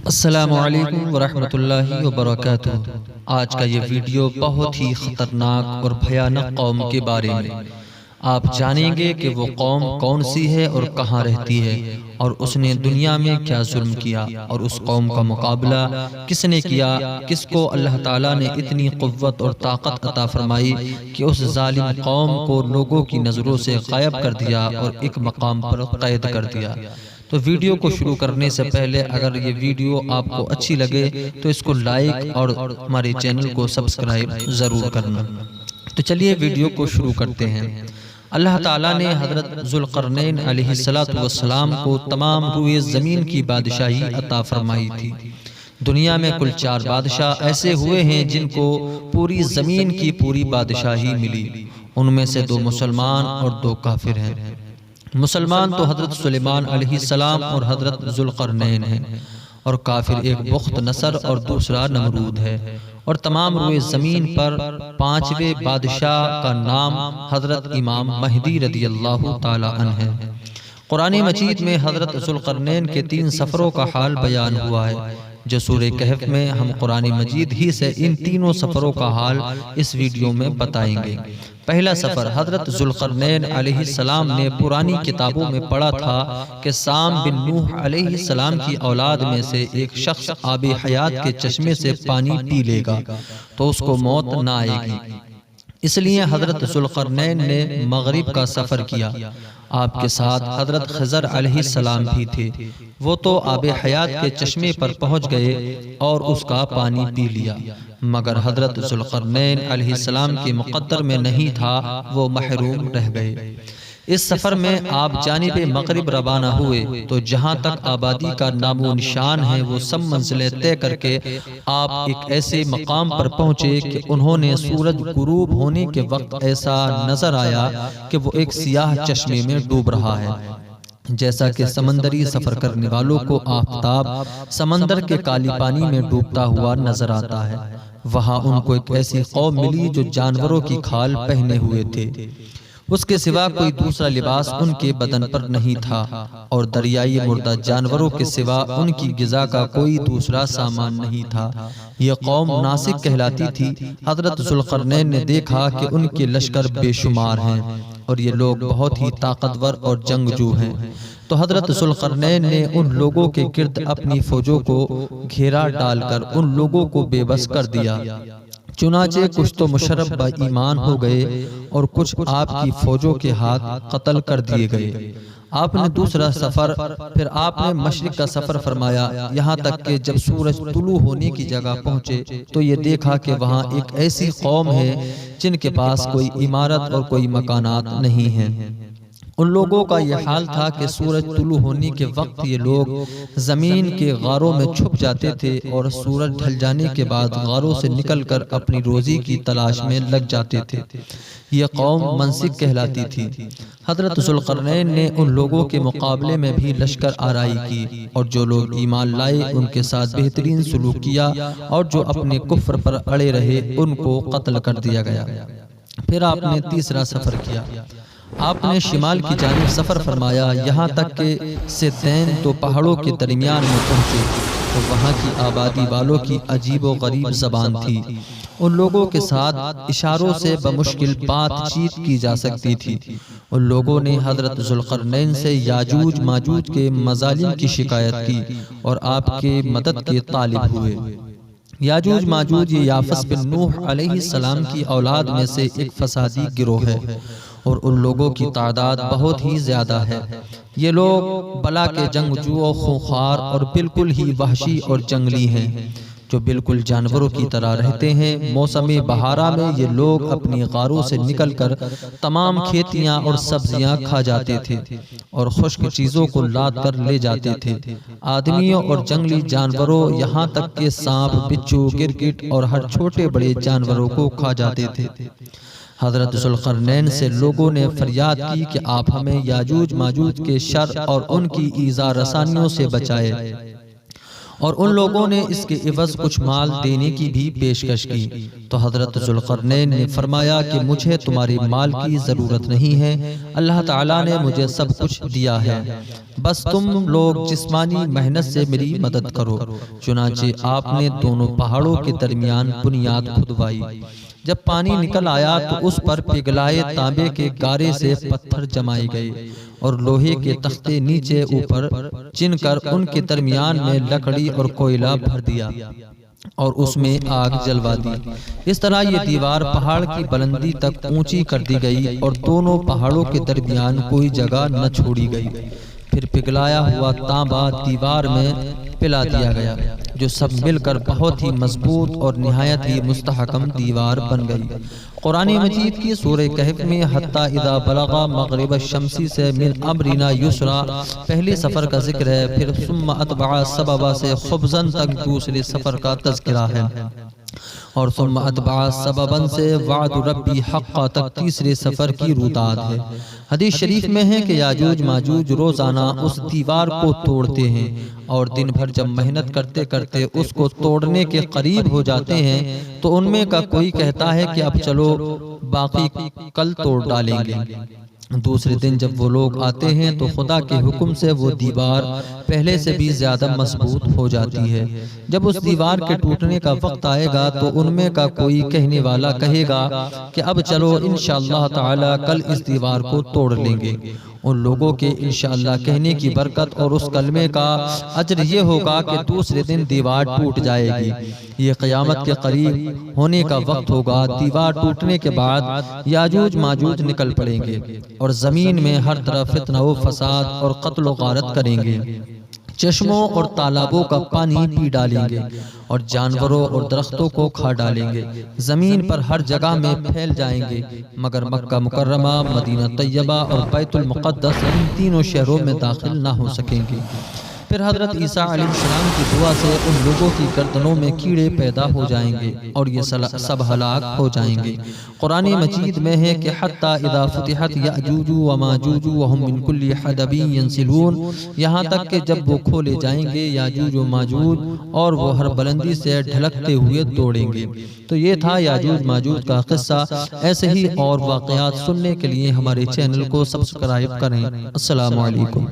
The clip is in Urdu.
السلام علیکم ورحمۃ اللہ وبرکاتہ۔ آج کا یہ ویڈیو بہت ہی خطرناک اور بھیانک قوم کے بارے میں۔ آپ جانیں گے کہ وہ قوم کون سی ہے اور کہاں رہتی ہے، اور اس نے دنیا میں کیا ظلم کیا، اور اس قوم کا مقابلہ کس نے کیا، کس کو اللہ تعالیٰ نے اتنی قوت اور طاقت عطا فرمائی کہ اس ظالم قوم کو لوگوں کی نظروں سے غائب کر دیا اور ایک مقام پر قید کر دیا۔ تو ویڈیو کو شروع کرنے سے پہلے اگر یہ ویڈیو آپ کو اچھی لگے تو اس کو لائک اور ہمارے چینل کو سبسکرائب ضرور کرنا۔ تو چلیے ویڈیو کو شروع کرتے ہیں۔ اللہ تعالیٰ نے حضرت ذوالقرنین علیہ السلام کو تمام روئے زمین کی بادشاہی عطا فرمائی تھی۔ دنیا میں کل 4 بادشاہ ایسے ہوئے ہیں جن کو پوری زمین کی پوری بادشاہی ملی۔ ان میں سے 2 مسلمان اور 2 کافر ہیں۔ مسلمان تو حضرت سلیمان علیہ السلام اور حضرت ذوالقرنین ہیں، اور کافر ایک بخت نصر اور دوسرا نمرود ہے۔ اور تمام روئے زمین پر 5ویں بادشاہ کا نام حضرت امام مہدی رضی اللہ تعالی عنہ ہے۔ قرآن مجید میں حضرت ذوالقرنین کے 3 سفروں کا حال بیان ہوا ہے، جو سورہ کہف میں ہم قرآن مجید ہی سے ان تینوں سفروں کا حال اس ویڈیو میں بتائیں گے۔ پہلا سفر حضرت ذوالقرنین علیہ السلام نے پرانی کتابوں میں پڑھا تھا کہ سام بن نوح علیہ السلام کی اولاد میں سے ایک شخص آب حیات کے چشمے سے پانی پی لے گا تو اس کو موت نہ آئے گی۔ اس لیے حضرت ذوالقرنین نے مغرب کا سفر کیا۔ آپ کے ساتھ حضرت خضر علیہ السلام بھی تھے۔ وہ تو آب حیات کے چشمے پر پہنچ گئے اور اس کا پانی پی لیا، مگر حضرت ذوالقرنین علیہ السلام کے مقدر میں نہیں تھا، وہ محروم رہ گئے۔ اس سفر میں آپ جانب مغرب روانہ ہوئے تو جہاں تک آبادی کا نام و نشان ہے وہ سب منزلیں طے کر کے آپ ایک ایسے مقام پر پہنچے کہ انہوں نے سورج غروب ہونے کے وقت ایسا نظر آیا کہ وہ ایک سیاہ چشمے میں ڈوب رہا ہے، جیسا کہ سمندری سفر کرنے والوں کو آفتاب سمندر کے کالی پانی میں ڈوبتا ہوا نظر آتا ہے۔ وہاں ان کو ایک ایسی قوم ملی جو جانوروں کی کھال پہنے ہوئے تھے، اس کے سوا کوئی دوسرا لباس ان کے بدن پر نہیں تھا، اور دریائی مردہ جانوروں کے سوا ان کی غذا کا کوئی دوسرا سامان نہیں تھا۔ یہ قوم ناسک کہلاتی تھی۔ حضرت ذوالقرنین نے دیکھا کہ ان کے لشکر بے شمار ہیں اور یہ لوگ بہت ہی طاقتور اور جنگجو ہیں، تو حضرت ذوالقرنین نے ان لوگوں کے گرد اپنی فوجوں کو گھیرا ڈال کر ان لوگوں کو بے بس کر دیا۔ چنانچہ کچھ تو مشرف با ایمان ہو گئے اور کچھ آپ کی فوجوں کے ہاتھ قتل کر دیے گئے۔ آپ نے دوسرا سفر، پھر آپ نے مشرق کا سفر فرمایا، یہاں تک کہ جب سورج طلوع ہونے کی جگہ پہنچے تو یہ دیکھا کہ وہاں ایک ایسی قوم ہے جن کے پاس کوئی عمارت اور کوئی مکانات نہیں ہیں۔ ان لوگوں کا یہ حال تھا کہ سورج طلوع ہونے کے وقت یہ لوگ زمین کے غاروں میں چھپ جاتے تھے اور سورج ڈھل جانے کے بعد غاروں سے نکل کر اپنی روزی کی تلاش میں لگ جاتے تھے۔ یہ قوم منسک کہلاتی تھی۔ حضرت ذوالقرنین نے ان لوگوں کے مقابلے میں بھی لشکر آرائی کی، اور جو لوگ ایمان لائے ان کے ساتھ بہترین سلوک کیا، اور جو اپنے کفر پر اڑے رہے ان کو قتل کر دیا گیا۔ پھر آپ نے تیسرا سفر کیا۔ آپ نے شمال کی جانب سفر فرمایا، یہاں تک کہ سدین 2 پہاڑوں کے درمیان میں پہنچے تو وہاں کی آبادی والوں کی عجیب و غریب زبان تھی۔ ان لوگوں کے ساتھ اشاروں سے بمشکل بات چیت کی جا سکتی تھی۔ ان لوگوں نے حضرت ذوالقرنین سے یاجوج ماجوج کے مظالم کی شکایت کی اور آپ کے مدد کے طالب ہوئے۔ یاجوج ماجوج یہ یافس بن نوح علیہ السلام کی اولاد میں سے ایک فسادی گروہ ہے، اور ان لوگوں کی تعداد بہت ہی زیادہ ہے۔ یہ لوگ بلا کے جنگجو، خونخوار اور بالکل ہی وحشی اور جنگلی ہیں، جو بالکل جانوروں کی طرح رہتے ہیں۔ موسم بہارا میں یہ لوگ اپنی غاروں سے نکل کر تمام کھیتیاں اور سبزیاں کھا جاتے تھے اور خشک چیزوں کو لاد کر لے جاتے تھے۔ آدمیوں اور جنگلی جانوروں یہاں تک کہ سانپ، بچھو، گرگٹ اور ہر چھوٹے بڑے جانوروں کو کھا جاتے تھے۔ حضرت ذوالقرنین سے لوگوں نے فریاد کی کہ آپ ہمیں یاجوج ماجوج کے شر اور ان کی ایذا رسانیوں سے بچائے۔ اور ان لوگوں نے اس کے عوض کچھ مال دینے کی بھی پیشکش کی۔ تو حضرت ذوالقرنین نے فرمایا کہ مجھے تمہاری مال کی ضرورت نہیں ہے، اللہ تعالیٰ نے مجھے سب کچھ دیا ہے، بس تم لوگ جسمانی محنت سے میری مدد کرو۔ چنانچہ آپ نے دونوں پہاڑوں کے درمیان بنیاد کھدوائی۔ جب پانی نکل آیا تو اس پر پگھلائے تانبے کے گارے سے پتھر جمائے گئے اور لوہے کے تختے نیچے اوپر چن کر ان کے درمیان میں لکڑی اور کوئلہ بھر دیا اور اس میں آگ جلوا دی۔ اس طرح یہ دیوار پہاڑ کی بلندی تک اونچی کر دی گئی اور دونوں پہاڑوں کے درمیان کوئی جگہ نہ چھوڑی گئی۔ پھر پگھلایا ہوا تانبا دیوار میں پلا دیا گیا، جو سب مل کر بہت ہی مضبوط اور نہایت ہی مستحکم دیوار بن گئی۔ قرآن مجید کی سورہ کہف میں حتی اذا بلغ مغرب الشمس سے من امرنا یسرا پہلے سفر کا ذکر ہے، پھر ثم اتبع سببا سے خبزن تک دوسرے سفر کا تذکرہ ہے، اور ثم اتبع سببا سے وعد ربی حقا تک تیسرے سفر کی روداد ہے۔ حدیث شریف میں ہے کہ یاجوج ماجوج روزانہ اس دیوار کو توڑتے ہیں اور دن بھر جب محنت کرتے کرتے اس کو توڑنے کے قریب ہو جاتے ہیں تو ان میں کا کوئی کہتا ہے کہ اب چلو باقی کل توڑ ڈالیں گے۔ دوسرے دن جب وہ لوگ آتے ہیں تو خدا کے حکم سے وہ دیوار پہلے سے بھی زیادہ مضبوط ہو جاتی ہے۔ جب اس دیوار کے ٹوٹنے کا وقت آئے گا تو ان میں کا کوئی کہنے والا کہے گا کہ اب چلو انشاءاللہ تعالی کل اس دیوار کو توڑ لیں گے۔ ان لوگوں کے انشاءاللہ کہنے کی برکت اور اس کلمے کا اجر یہ ہوگا کہ دوسرے دن دیوار ٹوٹ جائے گی۔ یہ قیامت کے قریب ہونے کا وقت ہوگا۔ دیوار ٹوٹنے کے بعد یاجوج ماجوج نکل پڑیں گے اور زمین میں ہر طرف فتنہ و فساد اور قتل و غارت کریں گے، چشموں اور تالابوں کا پانی پی ڈالیں گے اور جانوروں اور درختوں کو کھا ڈالیں گے، زمین پر ہر جگہ میں پھیل جائیں گے، مگر مکہ مکرمہ، مدینہ طیبہ اور بیت المقدس ان تینوں شہروں میں داخل نہ ہو سکیں گے۔ پھر حضرت عیسیٰ علیہ السلام کی دعا سے ان لوگوں کی گردنوں میں کیڑے پیدا ہو جائیں گے اور یہ سب ہلاک ہو جائیں گے۔ قرآن مجید میں ہے کہ حتی اذا فتحت یأجوج وماجوج وهم من کل حدب ینسلون، یہاں تک کہ جب وہ کھولے جائیں گے یاجوج و ماجوج اور وہ ہر بلندی سے ڈھلکتے ہوئے دوڑیں گے۔ تو یہ تھا یاجوج ماجوج کا قصہ۔ ایسے ہی اور واقعات سننے کے لیے ہمارے چینل کو سبسکرائب کریں۔ السلام علیکم۔